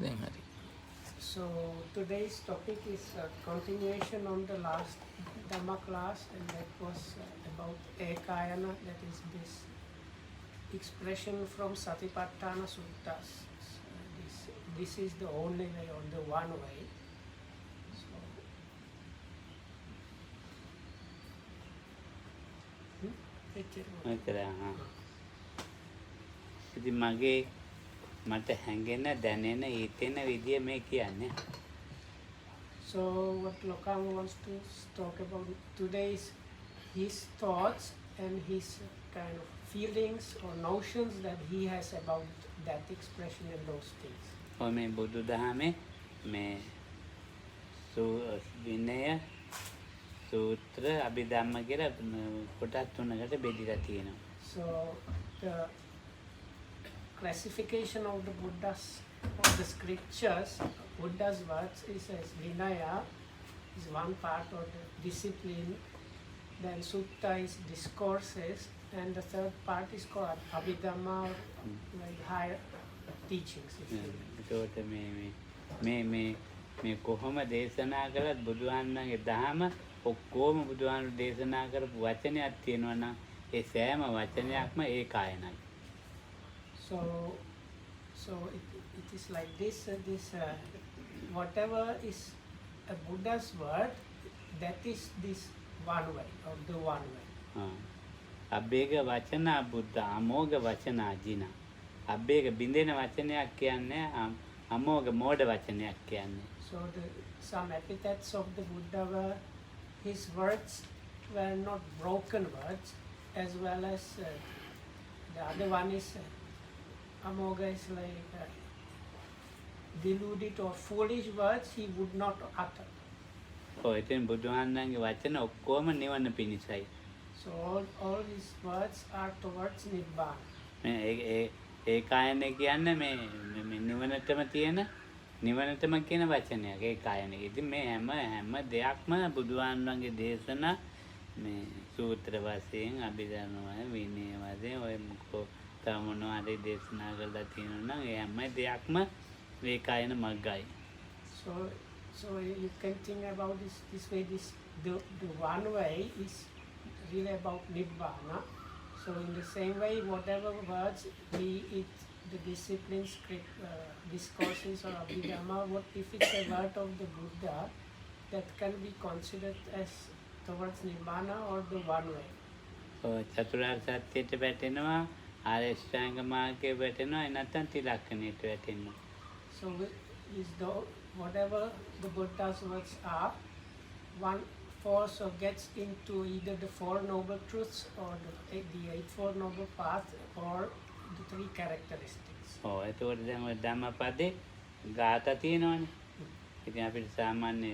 දැන් හරි. So today's topic is a continuation on the last Dhamma class, and that was about Ekayana, that is this expression from Satipatthana Suttas. So this is the only way, or the one way. So, ඉතින් මගේ මට හැඟෙන දැනෙන හිතෙන විදිය මේ කියන්නේ. So what Lokama wants to talk about today is his thoughts and his kind of feelings or notions that he has about that expression and those things. ඔය මේ බුදු දහමේ මේ විනය සූත්‍ර අභිධම්ම කියලා කොටස් තුනකට බෙදලා තියෙනවා. So the classification of the Buddha's of the scriptures, Buddha's words is as Vinaya is one part of the discipline, then Sutta is discourses, and the third part is called Abhidhamma, like higher teachings. ඒකට මේ කොහොම දේශනා කළත් බුදුහාමුදුරන්ගේ දහම ඔක්කොම බුදුහාමුදුරු දේශනා කරපු වචනයක් තියෙනවා නම් ඒ සෑම වචනයක්ම ඒකායනයි. So it is like this, whatever is a Buddha's word, that is this one way, or the one way. අබ්බේක වචන බුද්ධ අමෝඝ වචන අජින. අබ්බේක බින්දෙන වචනයක් කියන්නේ අමෝඝ මෝඩ වචනයක් කියන්නේ. So some epithets of the Buddha were, his words were not broken words, as well as the other one is Amogha is like deluded or foolish words he would not utter. ඔය ඉතින් බුදුහාමුදුරන්ගේ වචන ඔක්කොම නිවන පිණිසයි. So all his words are towards Nibbana. ඒකායනය කියන්නේ මේ නිවනටම තියෙන නිවනටම කියන වචනයක් ඒකායනය. ඉතින් මේ හැම දෙයක්ම බුදුහාමුදුරන්ගේ දේශනා මේ සූත්‍ර වශයෙන් අභිධර්ම විනය වශයෙන් ඔය මොකෝ තව මොනවා හරි දේශනා කරලා තියෙනවා නම් ඒ හැම දෙයක්ම ඒකායන මග්ගයි. So you can think about this way. The one way is really about Nibbana. So in the same way, whatever words, be it the discipline, script, discourses or Abhidhamma, what if it's a word of the Buddha, that can be considered as towards Nibbana or the one way. චතුරාර්ය සත්‍යයට වැටෙනවා, ආර්ය අෂ්ටාංග මාර්ගයේ වැටෙනවා, නැත්නම් ත්‍රිලක්ෂණයට වැටෙනවා. So is whatever the Buddha's words are, one falls or gets into either the Four Noble Truths or the Eightfold Noble Path or the three characteristics. එතකොට දැන් ඔය ධම්මපදේ ගාථා තියෙනවනේ. ඉතින් අපිට සාමාන්‍ය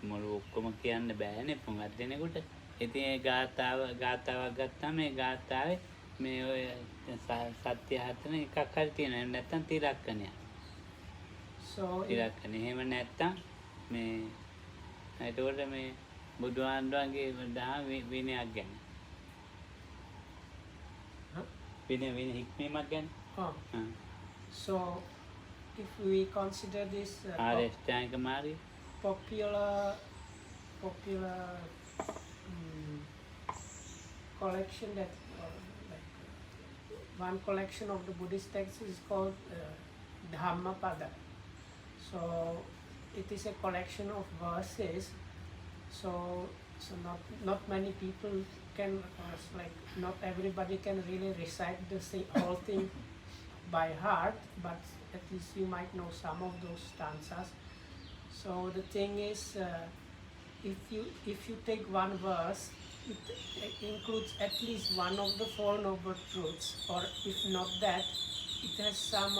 මොළු ඔක්කොම කියන්න බෑනේ පුඟක් දෙනෙකුට. ඉතින් ඒ ගාථාවක් ගත්තාම මේ ගාථාවේ මේ ඔය සත්‍ය හතන එකක් හරි තියෙනවා. නැත්නම් ත්‍රිලක්ෂණයක්. ත්‍රිලක්ෂණ. එහෙම නැත්නම් මේ එතකොට මේ බුදුහාමුදුරන්ගේ දහම විනයක් ගැන. විනය හික්මීමක් ගැන. So if we consider this ආර්ය අෂ්ටාංග මාර්ගය popular collection that like one collection of the Buddhist texts is called Dhammapada. So it is a collection of verses. So not many people can, like not everybody can really recite the whole thing by heart, but at least you might know some of those stanzas. So the thing is, if you take one verse, it includes at least one of the Four Noble Truths, or if not that, it has some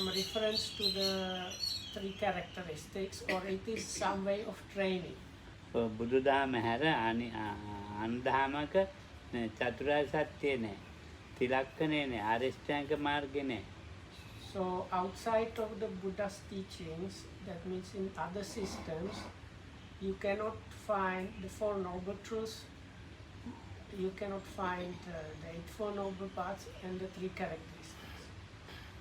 reference to the three characteristics, or it is some way of training. බුදුදහම හැර අන්දහමක චතුරාර්ය සත්‍ය නෑ, ත්‍රිලක්ෂණය නෑ, ආර්ය අෂ්ටාංග මාර්ගය නෑ. So outside of the Buddha's teachings, that means in other systems, you cannot find the Four Noble Truths, you cannot find the Eightfold Noble Paths and the three characteristics.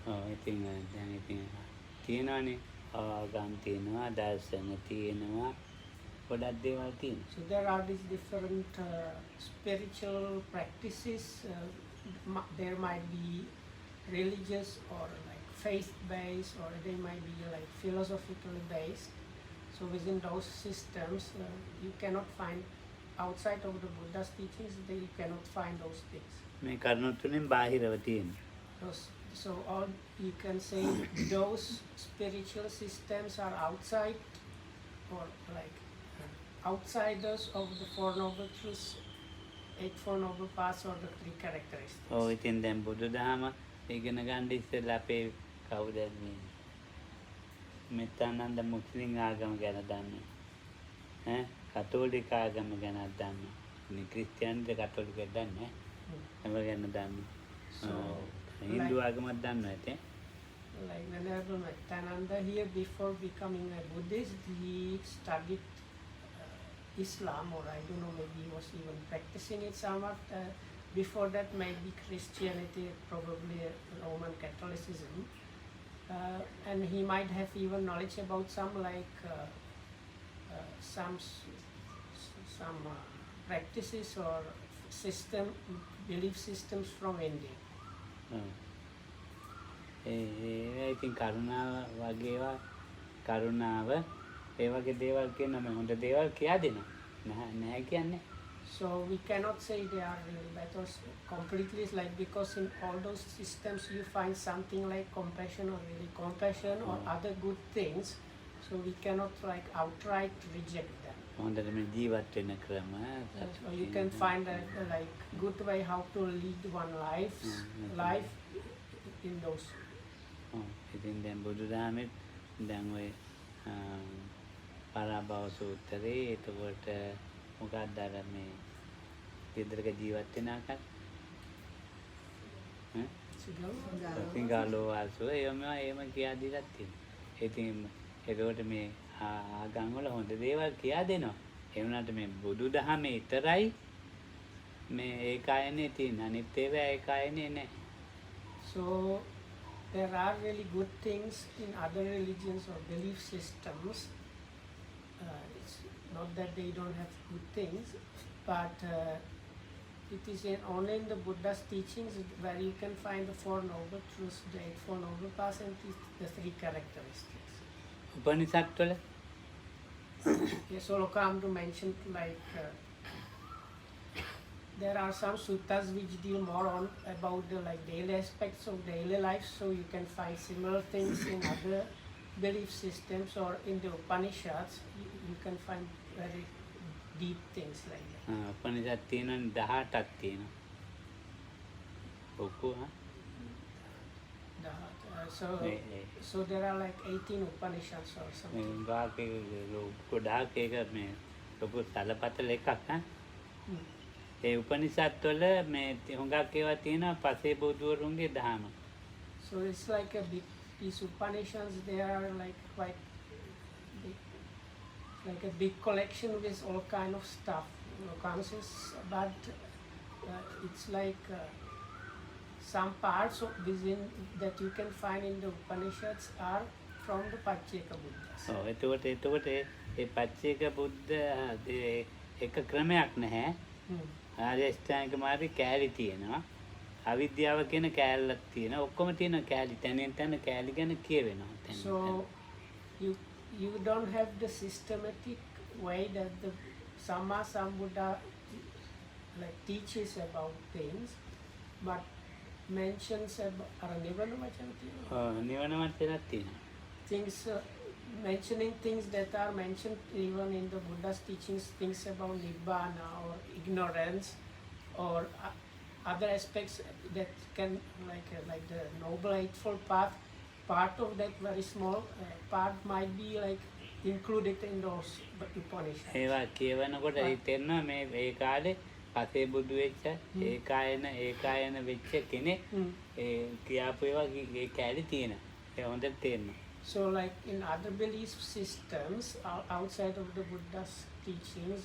ඉතින් දැන් ඉතින් තියෙනවානේ ආගම් තියෙනවා දර්ශන තියෙනවා ගොඩක් දේවල් තියෙනවා. So there are these different spiritual practices. There might be religious or like faith-based, or they might be like philosophically based. So within those systems, you cannot find outside of the Buddha's teachings. You cannot find those things. මේ කරුණු තුලින් බාහිරව තියෙනවා. So all you can say those spiritual systems are outside, or like outsiders of the Four Noble Truths, Eight Four Noble Paths, or the three characteristics. ඔව් ඉතින් දැන් බුදුදහම ඉගෙන ගන්න ඉස්සෙල්ලා අපේ කවුද මේ මෙතනන්ද මුස්ලිම් ආගම ගැන දන්නේ කතෝලික ආගම ගැන දන්නේ මේ ක්‍රිස්තියානිද කතෝලික දන්නේ ඒව ගැන දන්නේ හින්දු ආගමක් දන්නවා ඇතේ. Like Venerable Mektananda here, before becoming a Buddhist, he studied Islam, or I don't know, maybe he was even practicing it somewhat. Before that, maybe Christianity, probably Roman Catholicism. And he might have even knowledge about some like some practices or belief systems from India. ඉතින් කරුණාව වගේවා කරුණාව ඒ වගේ දේවල් කියන මේ හොඳ දේවල් කියා දෙනවා නැහැ කියන්නේ. So we cannot say they are really bad or completely, like, because in all those systems you find something like compassion or really compassion or other good things. So we cannot like outright reject them. හොඳට මේ ජීවත් වෙන ක්‍රම So you can find a like good way how to lead one life in those. ඉතින් දැන් බුදුදහමෙත් දැන් ඔය පරාභව සූත්‍රේ එතකොට මොකක්ද අර මේ ගෙදරක ජීවත් වෙන ආකාර සිංහලෝ ආසෝ එහෙම කියා දීලා තියෙනවා. ඉතින් ඒකට මේ ආගම් වල හොඳ දේවල් කියා දෙනවා. ඒ වුණාට මේ බුදුදහමේ විතරයි මේ ඒකායනේ තියෙන අනිත් ඒවා ඒකායනේ නැහැ. So there are really good things in other religions or belief systems. It's not that they don't have good things, but it is only in the Buddha's teachings where you can find the Four Noble Truths, the Eight Four Noble Paths, and the three characteristics. උපනිෂද් වල Yes, so Lokamdu mentioned like there are some suttas which deal more on about the like daily aspects of daily life. So you can find similar things in other belief systems, or in the Upanishads you can find very deep things like that. උපනිෂද් තියෙනවනේ 18ක් තියෙනවා. ඔක්කො So there are like 18 Upanishads or something. ගාකේ ගොඩාක් ඒක මේ ලොකු සලපතල එකක් ඒ උපනිෂද් වල මේ හුඟක් ඒවා තියෙනවා පසේ බුදුවරුන්ගේ දහම. So it's like a big piece Upanishads. They are like quite big, like a big collection with all kind of stuff, but it's like some parts of within that you can find in the Upanishads are from the Pacceka Buddhas. එතකොට ඒ පච්චේක බුද්ධ එක ක්‍රමයක් නැහැ. ආර්ය අෂ්ටාංගික මාර්ගයේ කෑලි තියෙනවා. අවිද්‍යාව කියන කෑල්ලක් තියෙනවා. ඔක්කොම තියෙන කෑලි තැනින් තැන කෑලි ගැන කියවෙනවා. So you don't have the systematic way that the Samma Sambuddha like teaches about things, but mentions about නිවන වචනක් තියෙනවා. Things mentioning things that are mentioned even in the Buddha's teachings, things about Nibbana or ignorance or other aspects that can like the Noble Eightfold Path. Part of that very small part might be like included in those Upanishads. ඒවා කියවනකොට හිතෙනවා මේ ඒ කාලේ පසේ බුදු වෙච්ච ඒකායන වෙච්ච කෙනෙක් ඒ කියාපු ඒවා ඒ කැලේ තියෙනවා. ඒ හොඳට තේරෙනවා. So like in other belief systems outside of the Buddha's teachings,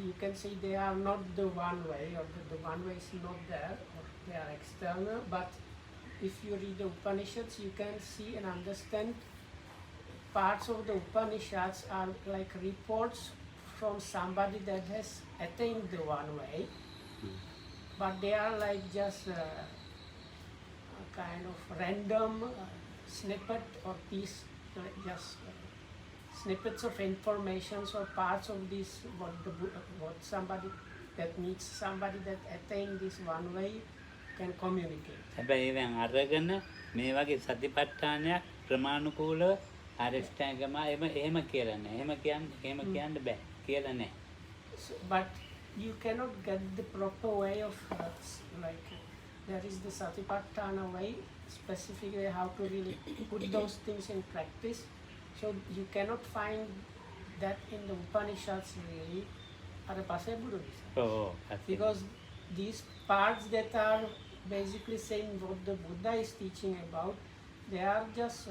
you can say they are not the one way, or the one way is not there, or they are external, but if you read the Upanishads, you can see and understand parts of the Upanishads are like reports from somebody that has attained the one way, but they are like just a kind of random snippet or piece, just snippets of information or parts of this what somebody that meets somebody that attained this one way can communicate. හැබැයි ඒවෙන් අරගෙන මේ වගේ සතිපට්ඨානයක් ප්‍රමාණිකූලව අරිෂ්ඨාංගම එහෙම කියලා නෑ. එහෙම කියන්න බෑ. කියලා නෑ. So, but you cannot get the proper way of like there is the Satipatthana way, specifically how to really put those things in practice. So you cannot find that in the Upanishads really. Because these parts that are basically saying what the Buddha is teaching about, they are just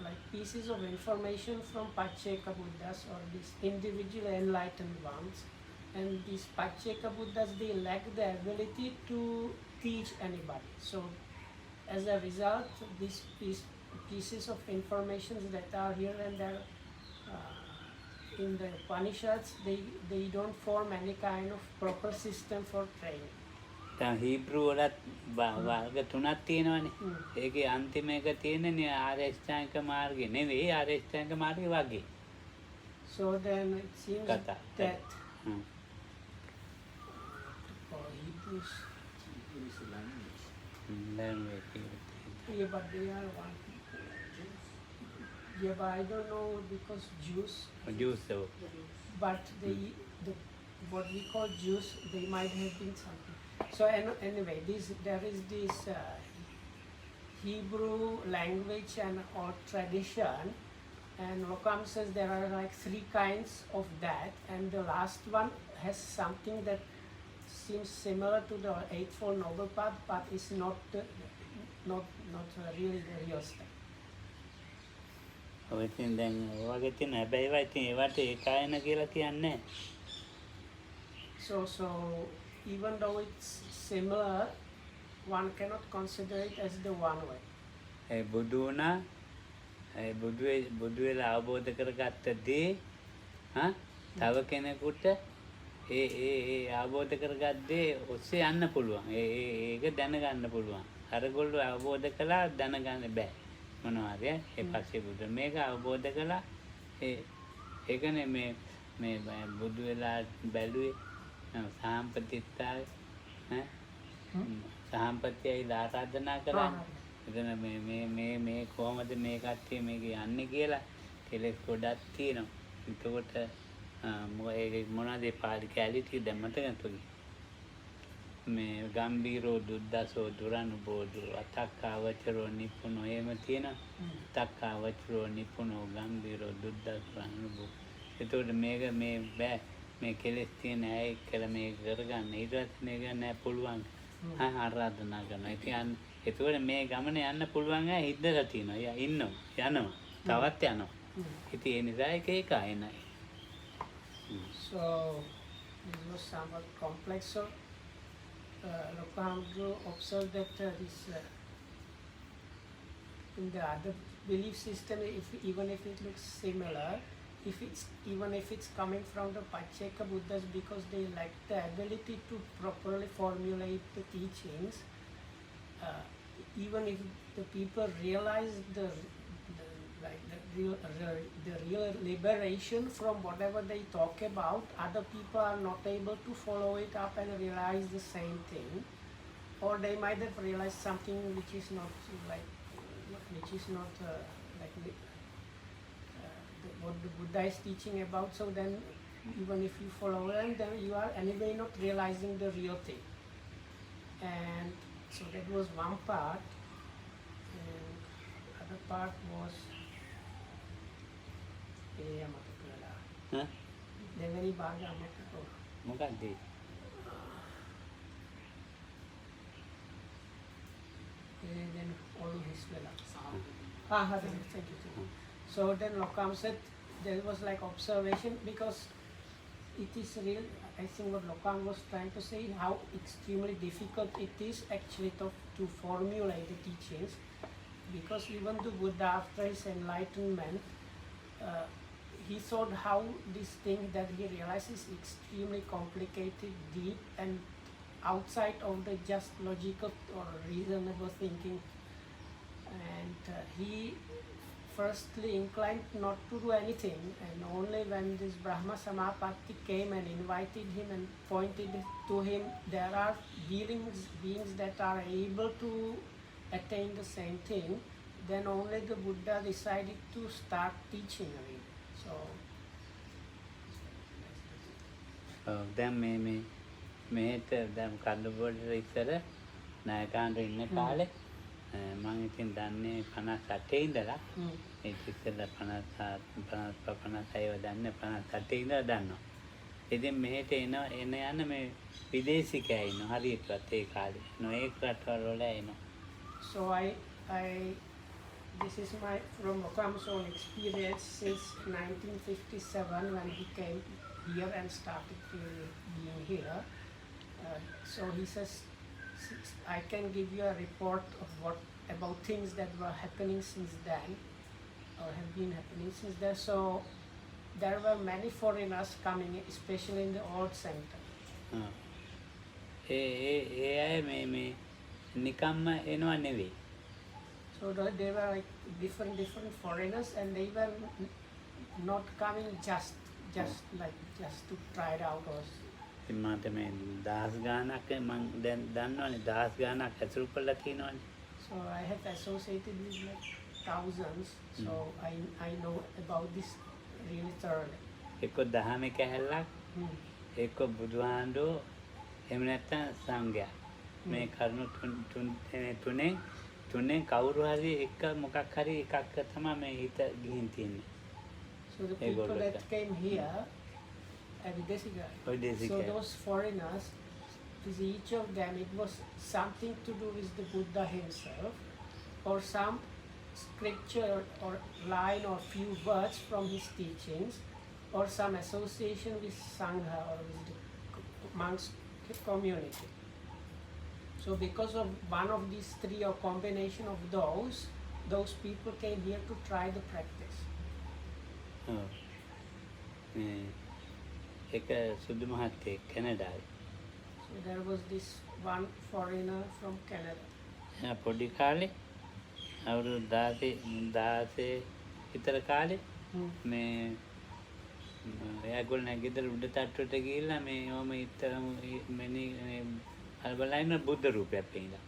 like pieces of information from Pacceka Buddhas or these individual enlightened ones. And these Pacceka Buddhas, they lack the ability to teach anybody. So as a result, these pieces of information that are here and there in the Upanishads, they don't form any kind of proper system for training. දැන් හීබ්‍රු වලත් වර්ග තුනක් තියෙනවනේ. ඒකේ අන්තිම එක තියෙන්නේ ආරියෂ්ඨාංග මාර්ගේ නෙවෙයි ආරියෂ්ඨාංග මාර්ගේ වගේ. So then it seems Kata. that Hebrews is a language. yeah, but they are one people. Yeah, but I don't know because Jews. But what we call Jews, they might have been something. So anyway, there is this Hebrew language and or tradition, and Rokam says there are like 3 kinds of that, and the last one has something that seems similar to the Eightfold Noble Path, but is not really the real stuff. ඔය ඉතින් දැන් ඔයගේ තියෙන හැබැයි ඒවා ඉතින් ඒවට ඒකායන කියලා කියන්නේ. So even though it's similar, one cannot consider it as the one way. ඒ බුදු වුණා බුදු වෙලා අවබෝධ කරගත්ත දේ තව කෙනෙකුට ඒ අවබෝධ කරගත් දේ ඔස්සේ යන්න පුළුවන්. ඒක දැනගන්න පුළුවන්. අරගොල්ලෝ අවබෝධ කළා දැනගන්න බෑ. මොනවාද ඒ පස්සේ බුදු මේක අවබෝධ කළා ඒකනේ මේ බුදු වෙලා බැලුවේ සාම්පතිත්තාවේ සාම්පතියයි ආරාධනා කරන්නේ. එතන මේ කොහොමද මේ කට්ටිය මේක යන්නේ කියලා කෙලෙස් ගොඩක් තියෙනවා. එතකොට මොනවාද පාලි කැලිටි දැන් මතක නැතුයි. මේ ගම්බීරෝ දුද්දසෝ දුරනුබෝධු අතක්කාවචරෝ නිපුණෝ එහෙම තියෙනවා. තක්කාවචරෝ නිපුණෝ ගම්බීරෝ දුද්දසුරනුබෝ. එතකොට මේක මේ බෑ මේ කෙලෙස් තියෙන ඇයි කියලා මේක කරගන්න. ඊට පස්සේ මේක නෑ පුළුවන් ආරාධනා කරනවා. ඉතින් එතකොට මේ ගමනේ යන්න පුළුවන් අය හිතලා තියෙනවා. යනවා. තවත් යනවා. ඉතින් ඒ නිසා ඒක ආයෙනයි. So it was somewhat complex. So Lokahamdru observed that in the other belief system, even if it looks similar, even if it's coming from the Pacceka Buddhas, because they lack the ability to properly formulate the teachings, even if the people realize the real liberation from whatever they talk about, other people are not able to follow it up and realize the same thing, or they might have realized something which is not what the Buddha is teaching about. So then even if you follow them, then you are anyway not realizing the real thing. And so that was one part, and other part was දෙවැනි භාගය අමතක මොකක්ද then all his වෙලා thank you. So then Lokam said there was like observation, because it is real. I think what Lokam was trying to say, how extremely difficult it is actually to to formulate the teachings, because even the Buddha, after his enlightenment, he thought how this thing that he realized is extremely complicated, deep, and outside of the just logical or reasonable thinking. And he firstly inclined not to do anything, and only when this Brahma Samapatti came and invited him and pointed to him there are beings that are able to attain the same thing, then only the Buddha decided to start teaching again. So දැන් මේට දැන් කඳුබොඩට ඉස්සර නායකාන්ට ඉන්න කාලේ මම ඉතින් දන්නේ 58 ඉඳලා ඒ ඉස්සෙල්ලා 56 දන්නේ 58 ඉඳලා දන්නවා. ඉතින් මෙහෙට එන යන මේ විදේශිකයෝ ඉන්නවා හරියටවත් ඒ කාලේ. නොඑක් රටවල් වල එනවා. So this is my from Okam's own experience since 1957 when he came here and started being here. So he says, I can give you a report of about things that were happening since then, or have been happening since then. So there were many foreigners coming, especially in the old center. ඒ අය මේ නිකම්ම එනවා නෙවෙයි. So they were like different foreigners, and they were not coming just to try it out. Or ඉතින් මට මේ 10 ගානක් මම දැන් දන්නවනේ 10 ගානක් ඇසුරු කරලා තියෙනවනේ. So I have associated with like thousands, so I know about this really thoroughly. එක්ක 10 කැහැල්ලක් එක්ක බුදුහාඳෝ එහෙම නැත්නම් සංඝයා මේ කරුණු තුනේ කවුරු හරි එක මොකක් හරි එකක් තමයි මේ හිත ගිහින් තියෙන්නේ. So the people that came here, so those foreigners, with each of them, it was something to do with the Buddha himself, or some scripture or line or few words from his teachings, or some association with Sangha or with the monks community. So because of one of these three or combination of those people came here to try the practice. එක සුදු මහත්තයෙක් කැනඩාවේ. So there was this one foreigner from Canada. පොඩි කාලේ අවුරුදු 16 විතර කාලේ මේ එයාගොල්ලෝ ගෙදර උඩ තට්ටුවට ගිහිල්ලා මේ ඔම ඉතරම මෙනි අල්බලයින බුද්ධ රූපයක් පෙන්නලා.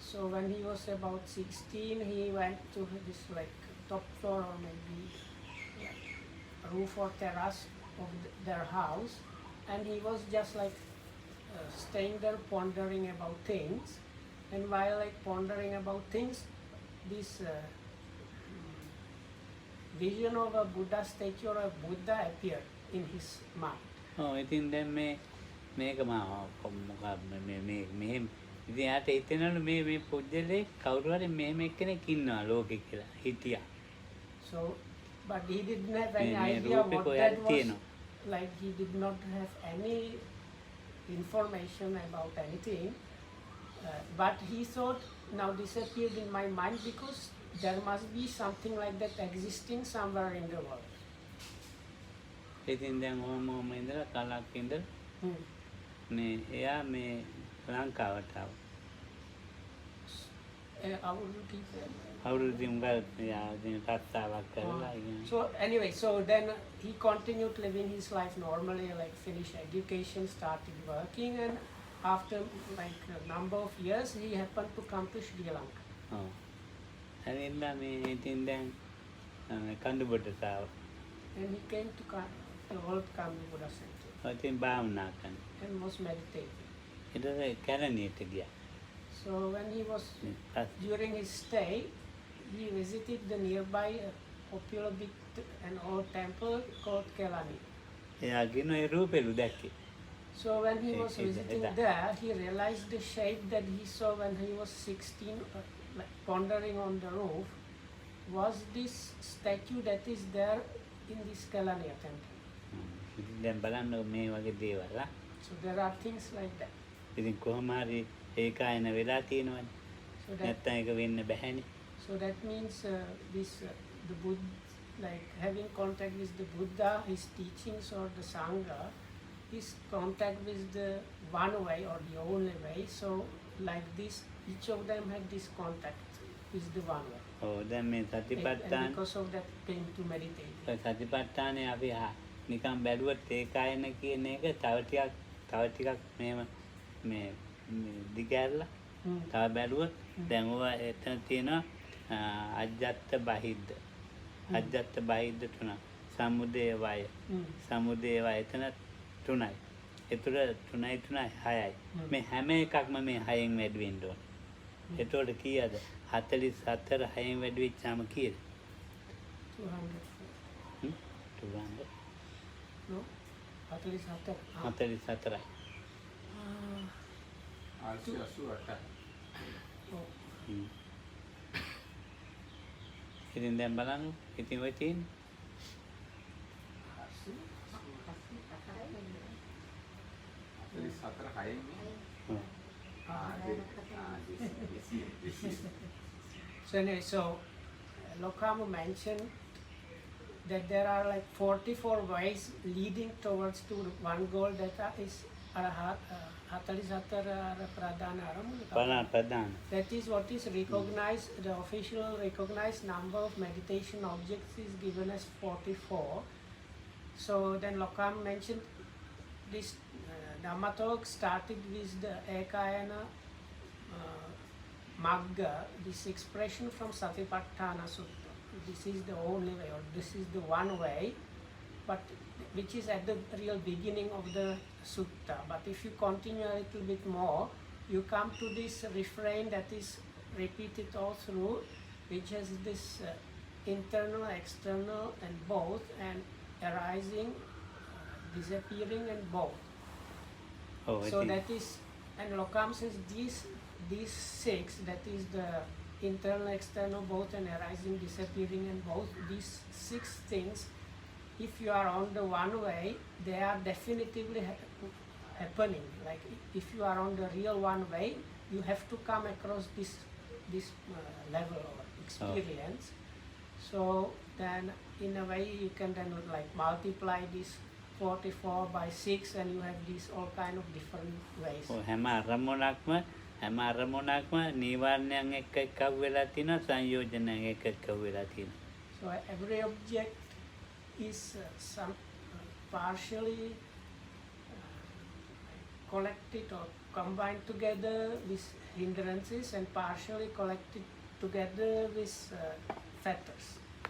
So when he was about 16, he went to this like top floor or maybe roof or terrace of their house, and he was just like staying there pondering about things, and while like pondering about things, this vision of a Buddha statue or a Buddha appeared in his mind. ඉතින් දැන් මේක මෙහෙම ඉතින් යාට හිතෙනවලු මේ පුජ්‍යලේ කවුරු හරි මෙහෙම එක්කෙනෙක් ඉන්නවා ලෝකෙ කියලා හිතියා. So but he didn't have any idea what that was. Like he did not have any information about anything. But he thought, now this appeared in my mind because there must be something like that existing somewhere in the world. ඉතින් දැන් ඔහොම ඉඳලා කලක් ඉඳලා මේ එයා මේ ලංකාවට ආවා. So anyway, so then he continued living his life normally, like finished education, started working, and after like a number of years, he happened to come to Sri Lanka. ඇවිල්ලා මේ ඉතින් දැන් කඳුබොඩට ආවා. And he came to the old Kambi Buddha Center. ඉතින් භාවනා කරනවා. And was meditating. ඊට පස්සේ කැලණියට ගියා. So when he was during his stay, he visited the nearby popular big and old temple called Kelani. එයා ගින ඒ රූපෙලු දැක්කේ. So when he was visiting there, he realized the shape that he saw when he was 16, like pondering on the roof, was this statue that is there in this Kelaniya temple. දැන් බලන්න මේ වගේ දේවල්. So there are things like that. ඉතින් කොහොම හරි ඒකායන වෙලා තියෙනවනේ. So that නැත්තම් ඒක වෙන්න බැහැනේ. so that means this the Buddha, like having contact with the Buddha, his teachings or the Sangha, his contact with the one way or the only way. So like this, each of them had this contact with the one way. ඔව් දැන් මේ And සතිපට්ඨාන because of that came to meditate. සතිපට්ඨානේ අපි නිකන් බැලුවොත් ඒකායන කියන එක තව ටිකක් මෙහෙම මේ දිගහැරලා තව බැලුවොත් දැන් ඔය එතන තියෙනවා අජ්ජත් බහිද්ද අජ්ජත් බහිද්ද තුන සමුදය වය සමුදය වය එතන තුනයි ඒතර තුනයි 6යි මේ හැම එකක්ම මේ 6න් වැඩි වෙන්න ඕන එතකොට කීයද 44 6න් වැඩි වෙච්චාම කීයද 200. 200 No? 44. 44යි ආශි 88. Oh. ඉතින් දැන් බලන්න ඉතින් ඔය තියෙන්නේ ආශි 44 6න් So anyway, so Lokama mentioned that there are like 44 ways leading towards to one goal that is ප්‍රධාන that is what is recognized, the official recognized number of meditation objects is given as 44. So then Lokam mentioned this Dhamma talk started with the Ekayana Magga, this expression from Satipatthana Sutta. This is the only way, or this is the one way, but which is at the real beginning of the sutta. But if you continue a little bit more, you come to this refrain that is repeated all through, which has this internal, external, and both, and arising, disappearing, and both. ඔව් So ඉතින් that is, and Lokam says these six, that is the internal, external, both, and arising, disappearing, and both, these 6 things, if you are on the one way, they are definitively happening. Like if you are on the real one way, you have to come across this level or experience. So then in a way you can then like multiply this 44 by 6 and you have these all kind of different ways. ඔව් හැම අරමුණක්ම නීවරණයන් එක්ක එකක් වෙලා තියෙනවා සංයෝජනයන් එක්ක එකක් වෙලා තියෙනවා So every object is some partially collected or combined together with hindrances and partially collected together with fetters.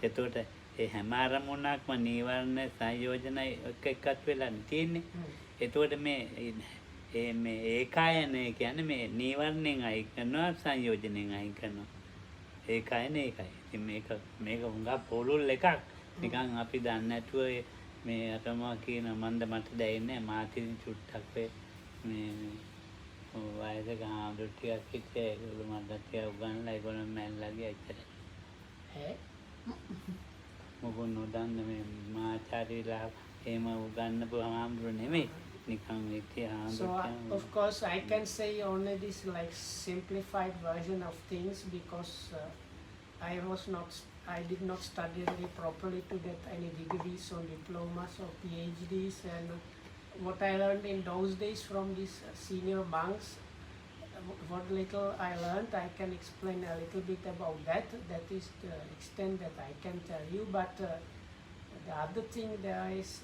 එතකොට ඒ හැම අරමුණක්ම නීවරණ සංයෝජන එක්ක එකක් වෙලා තියෙන්නේ එතකොට මේ ඒකායනය කියන්නේ මේ නීවරණෙන් අයින් කරනවා සංයෝජනෙන් අයින් කරනවා ඒකායන ඒකයි ඉතින් මේක හුඟක් පොළුල් එකක් නිකන් අපි දන්නේ නැතුව මේ අතම කියන මන්ද මට දැනෙන්නේ මාත් ඉතින් චුට්ටක් මේ වයසක ආම්දුර ටිකක් හිටියේ ඒගොල්ලෝ මට ටිකක් උගන්ලා ඒගොල්ලෝ මැල්ලා ගියා එච්චරයි මොකද නොදන්න මේ මාචාරීලා එහෙම උගන්නපු ආම්දුර නෙමෙයි නිකන් ඉතින් So ආම්දුර of course I can say only this like simplified version of things because I did not study really properly to get any degrees or diplomas or PhDs, and what I learned in those days from these senior monks, what little I learned, I can explain a little bit about that. That is the extent that I can tell you, but the other thing there is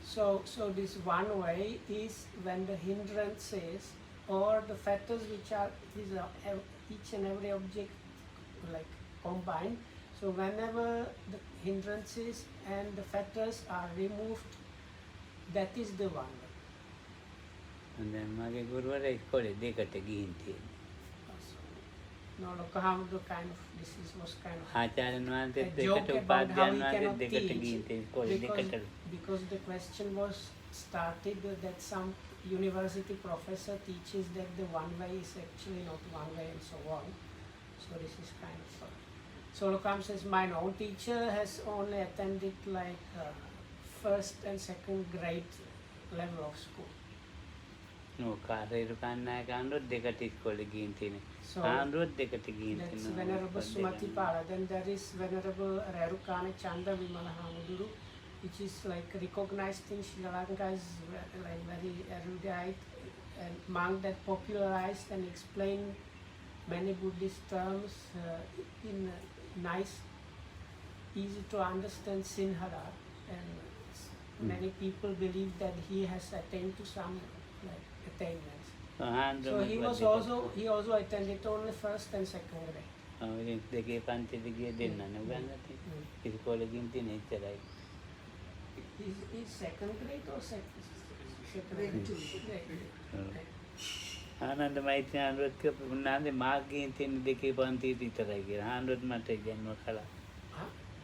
So this one way is when the hindrances or the fetters which are each and every object like combined. So whenever the hindrances and the fetters are removed, that is the one way. දැන් මගේ ගුරුවරයා ඉස්කෝලේ දෙකට ගිහින් තියෙනවා No, look how the kind of was kind of ආචාර්යන් වහන්සේත් a දෙකට joke about how උපාධ්‍යයන් we වහන්සේත් cannot දෙකට teach ගිහින් තියෙනවා ඉස්කෝලේ දෙකට because the question was started that some university professor teaches that the one way is actually not one way and so on. So this is kind of So Lokam says, my own teacher has only attended like first and second grade level of school. කාරේරු කන්නෑ කාණ්ඩුවත් දෙකට ඉස්කෝලේ ගිහින් තියෙන්නේ. So ආණ්ඩුවත් දෙකට ගිහින් that's තියෙනවා. Venerable දෙකක්. Sumatipala. Then there is Venerable Rerukana Chanda Vimala Hamuduru, which is like recognized in Sri Lanka as like very erudite and monk that popularized and explained many Buddhist terms in nice, easy to understand Sinhala, and many people believe that he has attained to some like attainments. So he also attended only first and second grade. දෙකේ පන්තිද ගිය දෙන්නනේ උගන්ලා තියෙන්නේ. ඉස්කෝලේ ගිහින් තියෙන එච්චරයි. Is second grade or second grade two? Ananda මෛත්‍රී ආණ්ඩුවත් කියපු උන්නාන්දේ මාර්ග ගිහින් තියෙන දෙකේ පන්තිය විතරයි කියලා. ආණ්ඩුවත් මට ඉගෙනුවා කළා.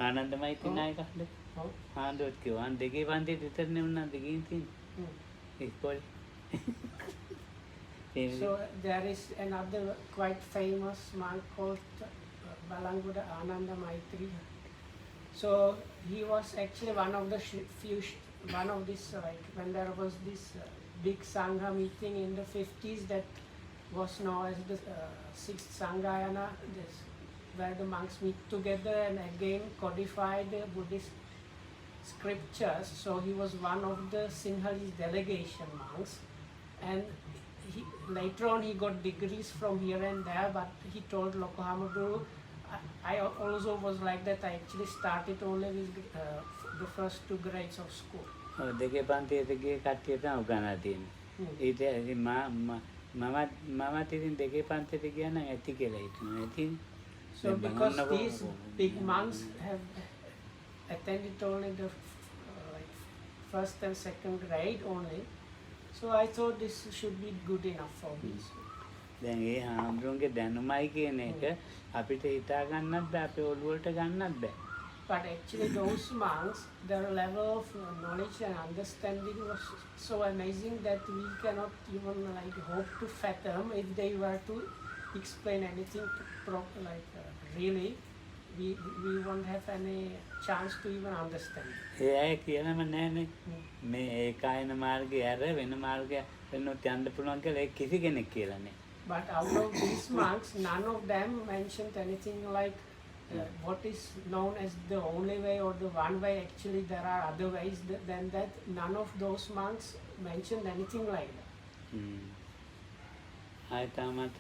ආනන්ද මෛත්‍රී නායකහද? ආණ්ඩුවත් කිව්වා දෙකේ පන්තිය විතරනේ උන්නාන්ද ගිහින් තියෙන්නේ. ඉස්කෝලේ. So there is another quite famous monk called Balanguda Ananda Maitri. So he was actually one of the one of this like when there was this big Sangha meeting in the 50s that was known as the sixth Sanghayana, where the monks meet together and again codify the Buddhist scriptures. So he was one of the Sinhalese delegation monks, and later on he got degrees from here and there, but he told Lokohamaguru, I also was like that. I actually started only with the first two grades of school. දෙකේ පන්තියට ගිය කට්ටිය තමයි උගන්ලා තියෙන්නේ. ඊට මමත් ඉතින් දෙකේ පන්තියට ගියා නම් ඇති කියලා හිතනවා. ඉතින් so because these big monks have attended only the like first and second grade only, so I thought this should be good enough for me. දැන් ඒ හාමුදුරුවන්ගේ දැනුමයි කියන එක අපිට හිතා ගන්නත් බෑ, අපේ ඔළුව වලට ගන්නත් බෑ. But actually those monks, their level of knowledge and understanding was so amazing that we cannot even like hope to fathom if they were to explain anything really. We won't have any chance to even understand. ඒ අය කියනම නෑනේ මේ ඒකායන මාර්ගය ඇර වෙන මාර්ගයක් වෙනොත් යන්න පුළුවන් කියලා ඒ කිසි කෙනෙක් කියලා නෑ. But out of these monks, none of them mentioned anything like what is known as the only way or the one way. Actually, there are other ways than that. None of those monks mentioned anything like that. ආය තමත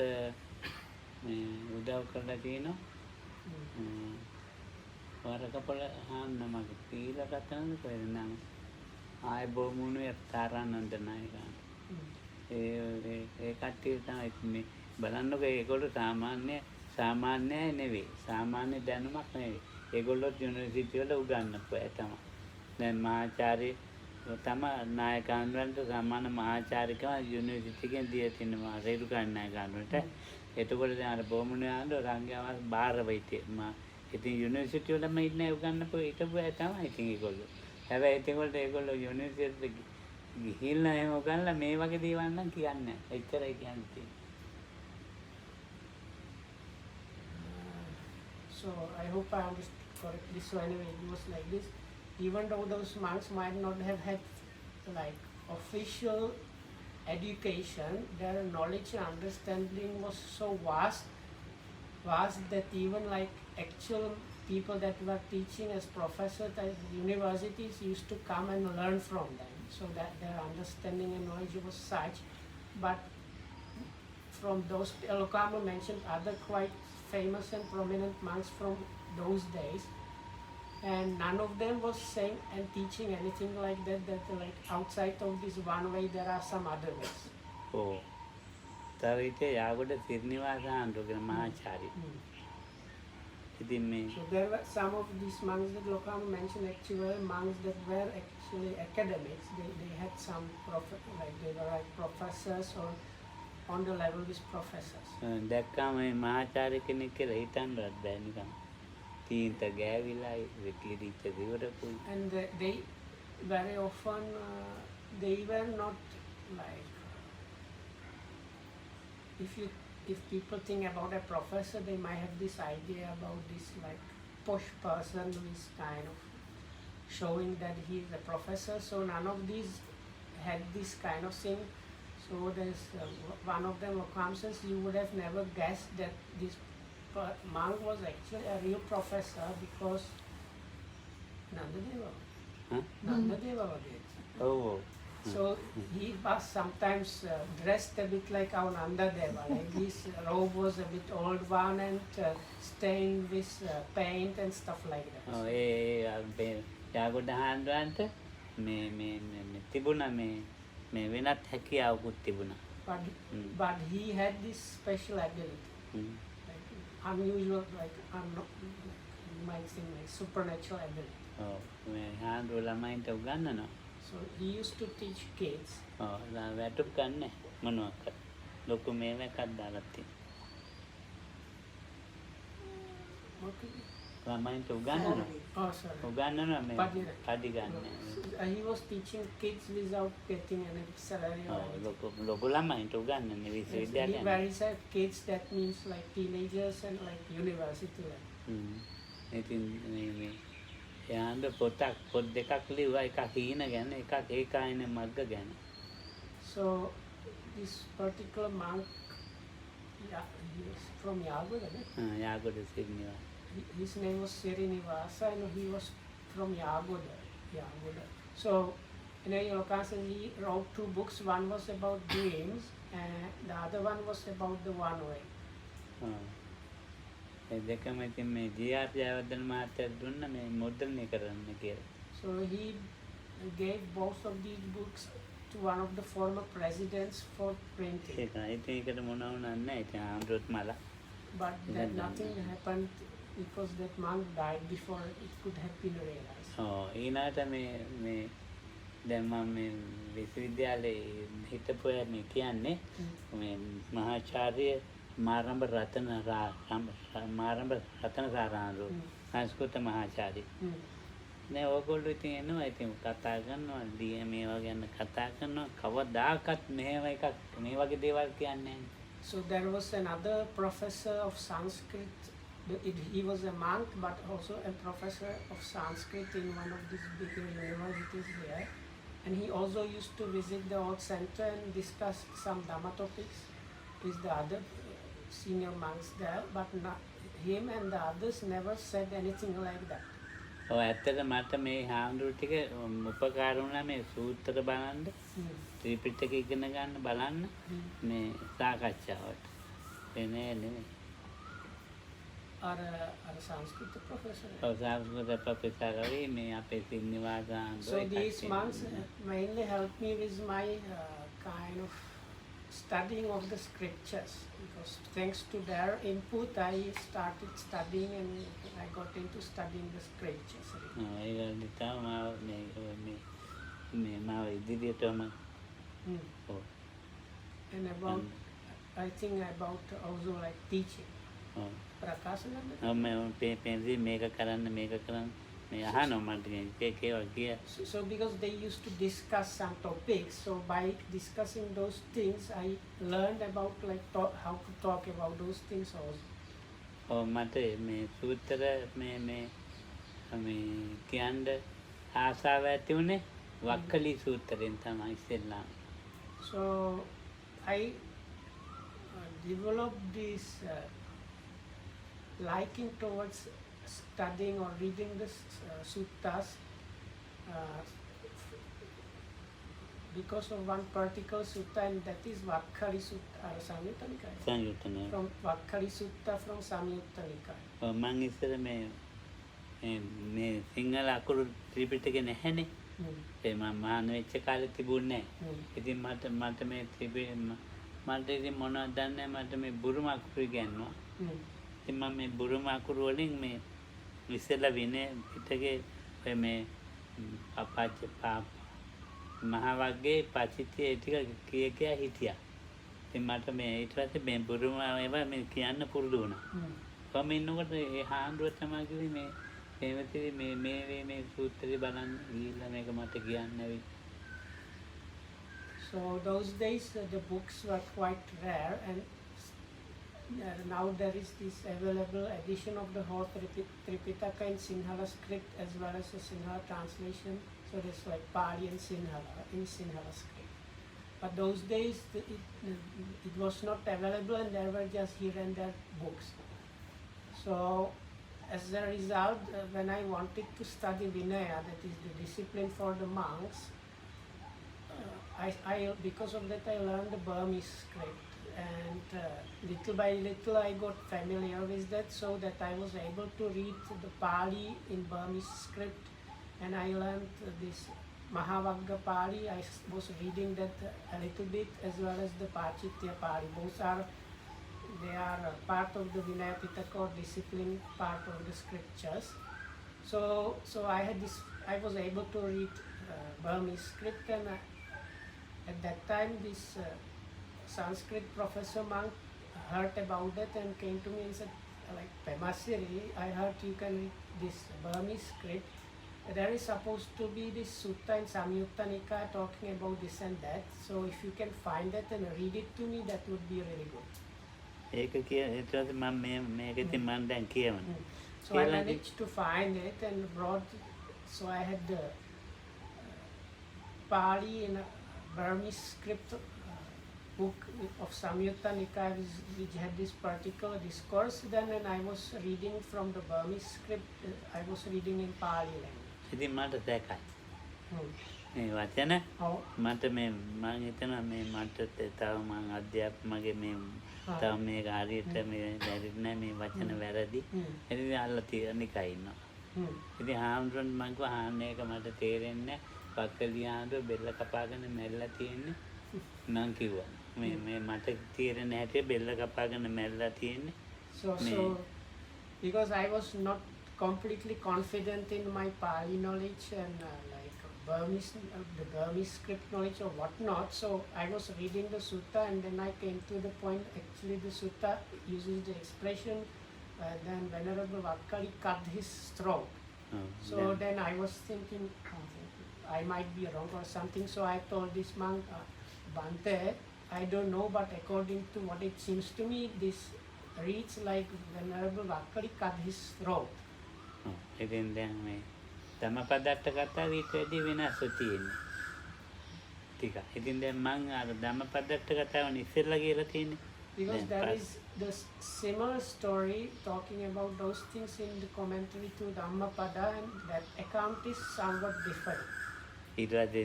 මේ උදව් කරලා තියෙනවා. වරකපොළ හාන්න මගේ පීලා කතනද කොහෙද නම් ආය බොමුණු තාරානන්ද නායකයා. ඒ කට්ටිය තමයි මේ බලන්නකෝ ඒගොල්ලෝ සාමාන්‍ය නෙවෙයි. සාමාන්‍ය දැනුමක් නෙවෙයි. ඒගොල්ලොත් යුනිවර්සිටි වල උගන්වපු අය තමයි. දැන් මහාචාර්ය තමයි නායකයන්වන්ට සම්මාන මහාචාර්යකම යුනිවර්සිටි එකෙන් දීලා තිනවා රේරුකාණ නායකයන්ට. එතකොට දැන් අර බොමුණු ආන්ද රංගයාව බාහිර වෙයිටි. ඉතින් යුනිවර්සිටි වලම ඉන්නේ උගන්වපු හිටපු අය තමයි ඉතින් ඒගොල්ලෝ. හැබැයි ඒගොල්ලෝ යුනිවර්සිටි ගිහිල්ලා එහෙම උගන්ලා මේ වගේ දේවල් නම් කියන්නේ නැහැ. එච්චරයි කියන්නේ. So I hope I understood correctly. So anyway, it was like this. Even though those monks might not have had like official education, their knowledge and understanding was so vast that even like actual people that were teaching as professors at universities used to come and learn from them. So that their understanding and knowledge was such. But from those, Lokama mentioned other quite famous and prominent monks from those days, and none of them was saying and teaching anything like that like outside of this one way there are some other ways. Oh, තව ඉතින් යාගොඩ සිරිනිවාස ආන්දෝගෙන මහාචාර්ය. ඉතින් මේ So there were some of these monks that Lokama mentioned actually were monks that were actually academics. They had some they were like professors or on the level with professors. දැක්කම මේ මහාචාර්ය කෙනෙක් කියලා හිතන්නවත් බෑ නිකන්. තීන්ත ගෑවිලා විකිලිච්ච දිවරපු. And they very often they were not like if you if people think about a professor, they might have this idea about this like posh person who is kind of showing that he is a professor. So none of these had this kind of thing. So there's one of them, Okamsas, you would have never guessed that this monk was actually a real professor because Nandadeva. Huh? Nandadeva was it. Oh. So he was sometimes dressed a bit like our Nandadeva. Like his robe was a bit old one and stained with paint and stuff like that. ඔව් ඒ යාගොඩ හාන්දුවන්ට මේ තිබුණා මේ වෙනත් හැකියාවකුත් තිබුණා. But he had this special ability, like unusual, like you might think like supernatural ability. ඔව් මේ හාන්දුව ළමයින්ට උගන්වනවා. So he used to teach kids. ඔව් වැටුප් ගන්න මොනවාක්වත් ලොකු මේව එකක් දාලා තියෙනවා. ළමයින්ට උගන්වනවා. Oh, sorry. උගන්වනවා මේ Padira. පඩි ගන්න. He was teaching kids without getting any salary or ඔව් anything. ලොකු ළමයින්ට උගන්වන්නේ Yes, විශ්වවිද්‍යාලේ. when he said kids, that means like teenagers and like university level. ඉතින් මේ යාන්ද පොත් දෙකක් ලිව්වා එකක් හීන ගැන එකක් ඒකායන මග්ග ගැන. So this particular monk, yeah, he was from Yagoda. Yagoda සිරිනිවා. His name was Sirinivasa and he was from Yagoda. So, he wrote 2 books. One was about dreams and the other one was about the one way. ඒ දෙකම ඉතින් මේ G. R.. Jayawardena මහත්තයා දුන්න මේ මුද්‍රණය කරන්න කියලා. So he gave both of these books to one of the former presidents for printing. ඒකයි. ඉතින් ඒකට මොන වුණත් නැහැ. ඉතින් ආම්ද්‍රොත් මල. But then nothing happened because that monk died before it could have been realized. ඔව් ඊනාට මේ දැන් මම මේ විශ්වවිද්‍යාලේ හිටපු මේ කියන්නේ මේ මහාචාර්ය මාරම්භ රතන සාරාංශ සංස්කෘත මහාචාර්ය. නේ ඕගොල්ලෝ ඉතින් එනවා ඉතින් කතා කරනවා මේවා ගැන කතා කරනවා කවදාකවත් මෙහෙම එකක් මේ වගේ දේවල් කියන්නේ නැහැ. So there was another professor of Sanskrit. He was a monk but also a professor of Sanskrit in one of these bigger universities here. And he also used to visit the old center and discuss some Dhamma topics with the other senior monks there. But him and the others never said anything like that. ඔව් ඇත්තට මට මේ හාමුදුරු ටික උපකාර වුණා මේ සූත්‍ර බලන්න ත්‍රිපිටක ඉගෙන ගන්න බලන්න මේ සාකච්ඡාවට. එනේ නෙමෙයි. Or a Sanskrit professor. ඔව් සංස්කෘත ප්‍රොෆෙසර්වි මේ අපේ සින්නිවාස So these monks mainly helped me with my kind of studying of the scriptures, because thanks to their input I started studying and I got into studying the scriptures. ඒක නිසා මාව ඉදිරියටම ඔව් And about, I think about also like teaching. ඔව් Prakasa Gandhi. පේපෙන්සි මේක කරන්න මේ අහනවා මට ඒකේවා කිය. So because they used to discuss some topics, so by discussing those things I learned about like how to talk about those things also. ඔව් මට මේ සූත්‍ර මේ කියන්න ආසාව ඇති වුණේ වක්කලි සූත්‍රයෙන් තමයි ඉස්සෙල්ලා. So I developed this liking towards studying or reading the suttas because of one particular sutta, and that is Vakkari Sutta or Samyutta Nikaya. සංයුත්තනේ. From Vakkari Sutta from Samyutta Nikaya. ඔව් මං ඉස්සර මේ සිංහල අකුරු ත්‍රිපිටකේ නැහැනේ. ඒ මම මහාන වෙච්ච කාලේ තිබුණේ නැහැ. ඉතින් මට මේ මට ඉතින් මොනවද දන්නේ මට මේ බුරුම අකුරු ඉගෙනුවා. ඉතින් මම මේ බුරුම අකුරු වලින් මේ ඉස්සෙල්ලා විනය පිටකේ ඔය මේ මහා වර්ගයේ පචිතිය ටික කිය හිටියා. ඉතින් මට මේ ඊට පස්සේ මේ බුරුම ඒවා මේ කියන්න පුරුදු වුණා. කොහොම ඉන්නකොට ඒ හාමුදුරුවෝ තමයි කිව්වේ මේ මේවතිරි මේ සූත්‍රය බලන්න ගිහිල්ලා මේක මට කියන්න ඇවි. So those days the books were quite rare, and now there is this available edition of the whole Tripitaka in Sinhala script as well as a Sinhala translation. So there's like Pali and Sinhala in Sinhala script. But those days it was not available and there were just here and there books. So as a result, when I wanted to study Vinaya, that is the discipline for the monks, because of that I learned the Burmese script, and little by little I got familiar with that, so that I was able to read the Pali in Burmese script, and I learned this Mahavagga Pali. I was reading that a little bit, as well as the Pachitya Pali. Both are part of the Vinaya Pitaka or discipline part of the scriptures. So I was able to read Burmese script, and at that time this Sanskrit professor monk heard about that and came to me and said, like, Pemasiri, I heard you can read this Burmese script. There is supposed to be this sutta in Samyutta Nikaya talking about this and that. So if you can find that and read it to me, that would be really good. So I managed to find it and brought. So I had the Pali in a Burmese script book of Samyutta Nikaya, which had this particular discourse. Then, and I was reading from the Burmese script. I was reading in Pali language. ඉතින් මට දැකයි. මේ වචන මට මේ මම හිතනවා මේ මට තව මම අධ්‍යාපන මගේ මේ තව මේක හරියට මේ බැරිද නැහැ මේ වචන වැරදි. ඉතින් අල්ල තියනිකයි ඉන්නවා. ඉතින් හාමුදුරන් මම කිව්වා හාන්නේක මට තේරෙන්නේ නැහැ. පක්කලිය හාමුදුර බෙල්ල කපාගෙන මැරිලා තියෙන්නේ. මම කිව්වා මේ මට තේරෙන්නේ නැහැ බෙල්ල කපාගෙන මැරිලා තියෙන්නේ. So because I was not completely confident in my Pali knowledge and the Burmese script knowledge or whatnot. So I was reading the sutta, and then I came to the point, actually the sutta uses the expression, then Venerable Vakkali cut his throat. So then I was thinking, I might be wrong or something. So I told this monk, Bante, I don't know, but according to what it seems to me, this reads like Venerable Vakkali cut his throat. ඉතින් දැන් මේ ධම්මපදට්ට කතාව ඊට වැඩි වෙනස් තියෙන්නේ. ටිකක්. ඉතින් දැන් මම අර ධම්මපදට්ට කතාවනේ ඉස්සෙල්ලා කියලා තියෙන්නේ. Because there is the similar story talking about those things in the commentary to Dhammapada, and that account is somewhat different. ඊට පස්සේ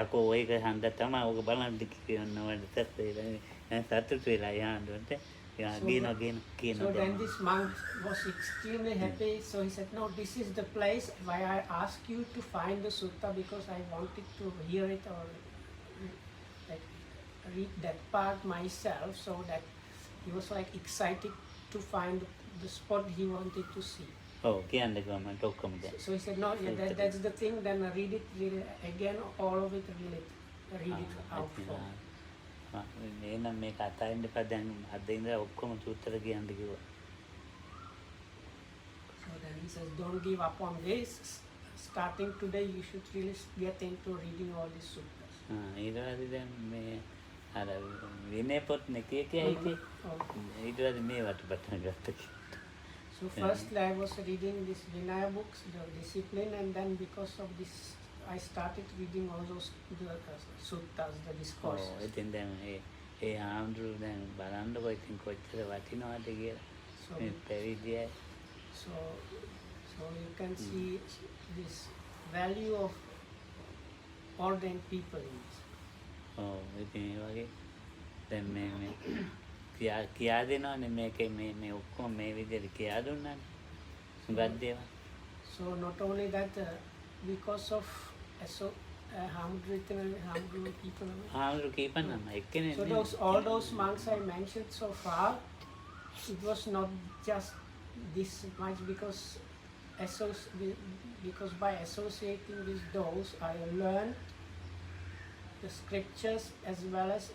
යකෝ ඒක හන්ද තමයි ඔක බලන්න කියනවට සතුටු වෙලා යහන්දුන්ට So then this monk was extremely happy. So he said, no, this is the place why I ask you to find the sutta, because I wanted to hear it or like read that part myself. So that he was like excited to find the spot he wanted to see. Oh, so he said, no, yeah, that's the thing. Then read it again, all of it, read it out for. එහෙනම් මේක අතරින් දෙපා දැන් අද ඉඳලා ඔක්කොම සූත්‍ර කියන්න කිව්වා. So then he says, don't give up on this. Starting today, you should really get into reading all these sutras. ඊට පස්සේ දැන් මේ අර විනය පොත් නෙකේ කියයි ඊට පස්සේ මේ වටපටන ගත්තා. So firstly I was reading this Vinaya books, the discipline, and then because of this I started reading all those the suttas, the discourses. ඉතින් දැන් ඒ ආම්දුරු දැන් බලන්නකො ඉතින් කොච්චර වටිනවද කියලා. මේ පැවිදිය. So you can see this value of ordained people in this. ඉතින් ඒ වගේ දැන් මේ කියා දෙනවනේ මේකේ මේ ඔක්කොම මේ විදිහට කියා දුන්නානේ. සුගත දේවා. So not only that, because of Hamdru people. So all those monks I mentioned so far, it was not just this much, because by associating with those I learned the scriptures, as well as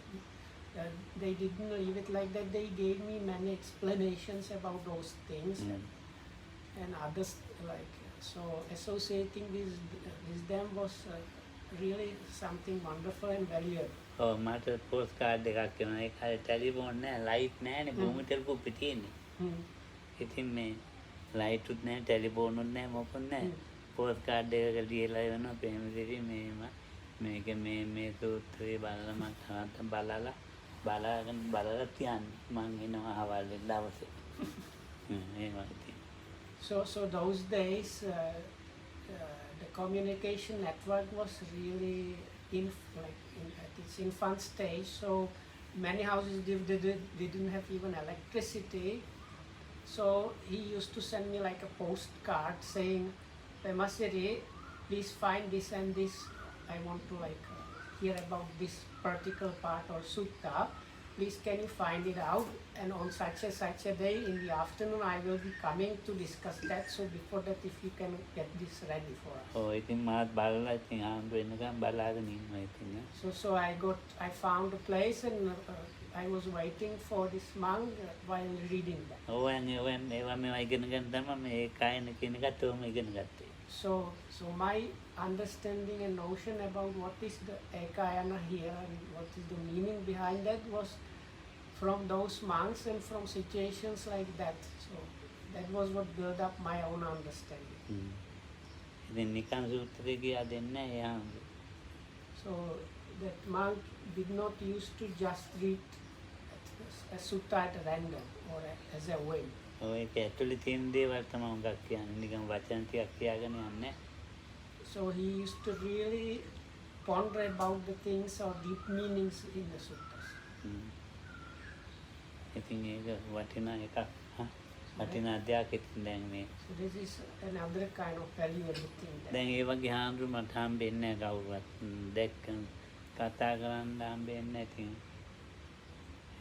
they didn't leave it like that. They gave me many explanations about those things and others like. So associating with them was really something wonderful and valuable. ඔව් මට post card එකක් එනවා. ඒ කාලේ telephone නෑ, light නෑනේ, බොහොම telephone පිටියේනේ. Mm. ඉතින් මේ ලයිටුත් නෑ, ටෙලිෆෝනුත් නෑ, මොකුත් නෑ. Mm. පෝස්ට් කාඩ් එකක ලියලා එනවා ප්‍රේමසිරි මේක මේ සූත්‍රය බලලා මම තාත්තා බලලා තියන්න මං එනවා අවල් දවසේ. ඒ වගේ. So those days, the communication network was really at its infant stage. So many houses didn't have even electricity. So he used to send me like a postcard saying, "Pemasiri, please find this and this. I want to hear about this particular part or sutta. Please can you find it out? And on such a day in the afternoon I will be coming to discuss that. So before that, if you can get this ready for us." ඔව් ඉතින් මාත් බලලා ඉතින් ආන්දු වෙනකම් බලාගෙන ඉන්නවා ඉතින්. So I found a place and I was waiting for this monk while reading that. ඔව් ඒවා මේවා ඉගෙන ගන්න තමයි මේ කායන කියන එකත් ඔහොම ඉගෙන ගත්තේ. So my understanding and notion about what is the Ekayana here and what is the meaning behind that was from those monks and from situations like that. So that was what built up my own understanding. ඉතින් නිකන් සූත්‍රය කියා දෙන්නේ නැහැ යාන්දු. So that monk did not used to just read a sutta at random or as a whim. ඔය ඒක ඇතුලේ තියෙන දේවල් තමයි උගක් කියන්නේ. නිකන් වචන ටිකක් කියාගෙන යන්නේ. So he used to really ponder about the things or deep meanings in the suttas. ඉතින් ඒක වටිනා එකක්. වටිනා දෙයක් ඉතින් දැන් මේ. So this is another kind of valuable thing. දැන් ඒ වගේ හාමුදුරු මට හම්බෙන්නේ නැහැ කවුරුවත්. දැක්කම කතා කරන්න හම්බෙන්නේ නැහැ ඉතින්.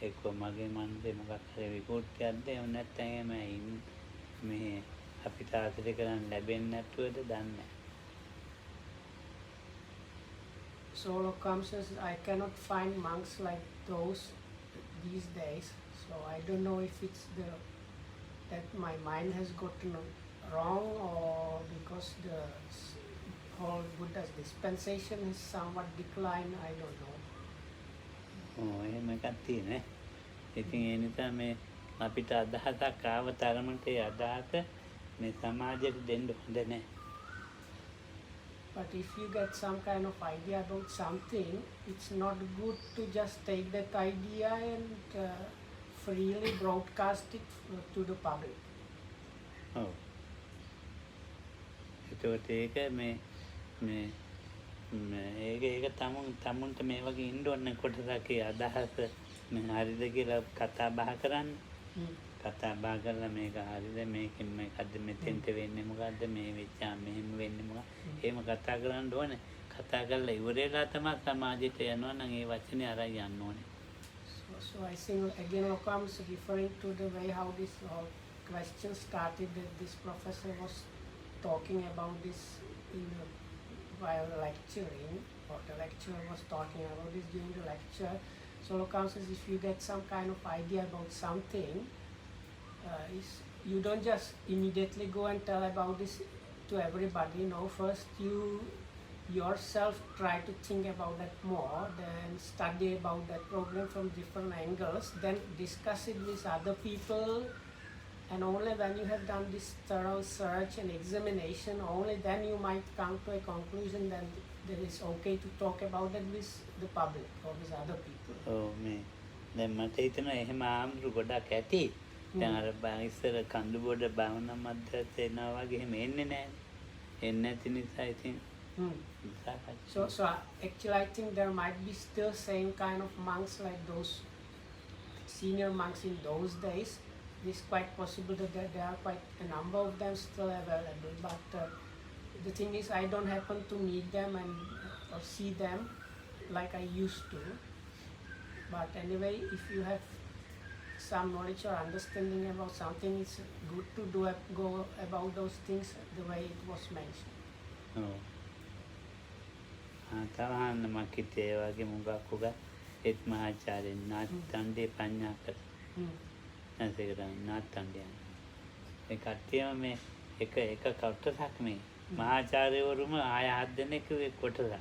එක්ක මගේ මනසේ මොකක් හරි විකෘතියක්ද එහෙම නැත්නම් එහෙම මේ අපිට ආශ්‍රය කරන්න ලැබෙන්නේ නැතුවද දන්නේ නැහැ. Solokam says, I cannot find monks like those these days. So I don't know if it's that my mind has gotten wrong or because the whole Buddha's dispensation is somewhat declined. I don't know. එහෙම එකක් තියෙන්නේ. ඉතින් ඒ නිසා මේ අපිට අදහසක් ආව තරමට ඒ අදහස මේ සමාජයට දෙන්න හොඳ නැහැ. But if you get some kind of idea about something, it's not good to just take that idea and freely broadcast it to the public. ඔව්. ඒකට ඒක ඒක තමුන්ට මේ වගේ ඉන්න ඕනේ කොටසක් ඒ අදහස මේ හරිද කියලා කතා බහ කරන්න. කතා බහ කරලා මේක හරිද මේකෙන් මේකද මෙතෙන්ට වෙන්නේ මොකද්ද මේ වෙච්චා මෙහෙම වෙන්නේ මොකක්ද එහෙම කතා කරන්න ඕනේ. කතා කරලා ඉවරලා තමයි සමාජයට යනවා නම් ඒ වචනේ අරන් යන්න ඕනේ. So I think again Lokam is referring to the way how this question started, that this professor was talking about this while lecturing, or the lecturer was talking about this during the lecture. So Lokam says if you get some kind of idea about something, you don't just immediately go and tell about this to everybody. No, first you yourself try to think about that more, then study about that problem from different angles, then discuss it with other people, and only when you have done this thorough search and examination, only then you might come to a conclusion that it is okay to talk about it with the public or with other people. ඔව් මේ දැන් මට හිතෙනවා එහෙම ආම්රු ගොඩක් ඇති. දැන් අර ඉස්සර කඳුබොඩ භාවනා මැදට එනවා වගේ එහෙම එන්නේ නැහැ. එන්නේ නැති නිසා ඉතින් So actually I think there might be still same kind of monks like those senior monks in those days. It's quite possible that there are quite a number of them still available, but the thing is I don't happen to meet them or see them like I used to. But anyway, if you have some knowledge or understanding about something, it's good to go about those things the way it was mentioned. ඔව්. තවහන්න මකිතේ වගේ මුගක් උග ඒත් මහාචාර්යන් නාත්තන්ඩේ පඤ්ඤා කර. නැසෙකට නාත්තන්ඩේ. ඒ කට්ටියම මේ එක කොටසක් මේ මහාචාර්යවරුම ආය 7 දෙනෙක් කොටසක්.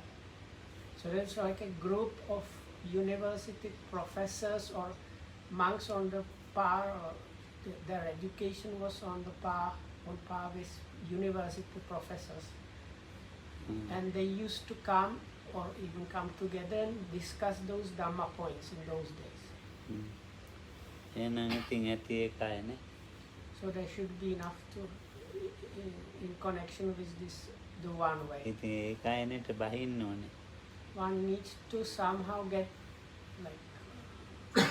So there's like a group of university professors or monks on the par, or their education was on par with university professors. And they used to come or even come together and discuss those Dhamma points in those days. එහෙනම් ඉතින් ඇති ඒ කායනේ. So there should be enough to, in connection with this, the one way. ඉතින් ඒ කායනෙට බහින්න ඕනේ. One needs to somehow get like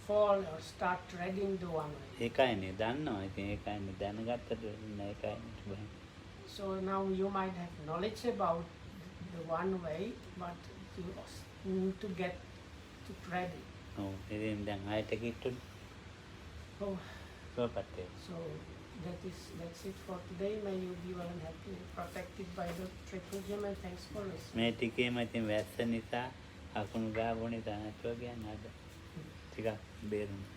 fall or start treading the one way. ඒ කායනේ දන්නවා. ඉතින් ඒ කායනේ දැනගත්තට නෑ ඒ කායනෙට බහින්න. So now you might have knowledge about the one way, but you need to get to tread it. ඔව්. ඉතින් දැන් ආයෙත් කිට්ටුනේ. Oh, සුවපත් වේවා. so that's it for today. May you be well and happy and protected by the triple gem, and thanks for listening. මේ ටිකේම ඉතින් වැස්ස නිසා අකුණු ගාවුනේ නැතුව කියන්නේ අද. ටිකක් බේරුණා.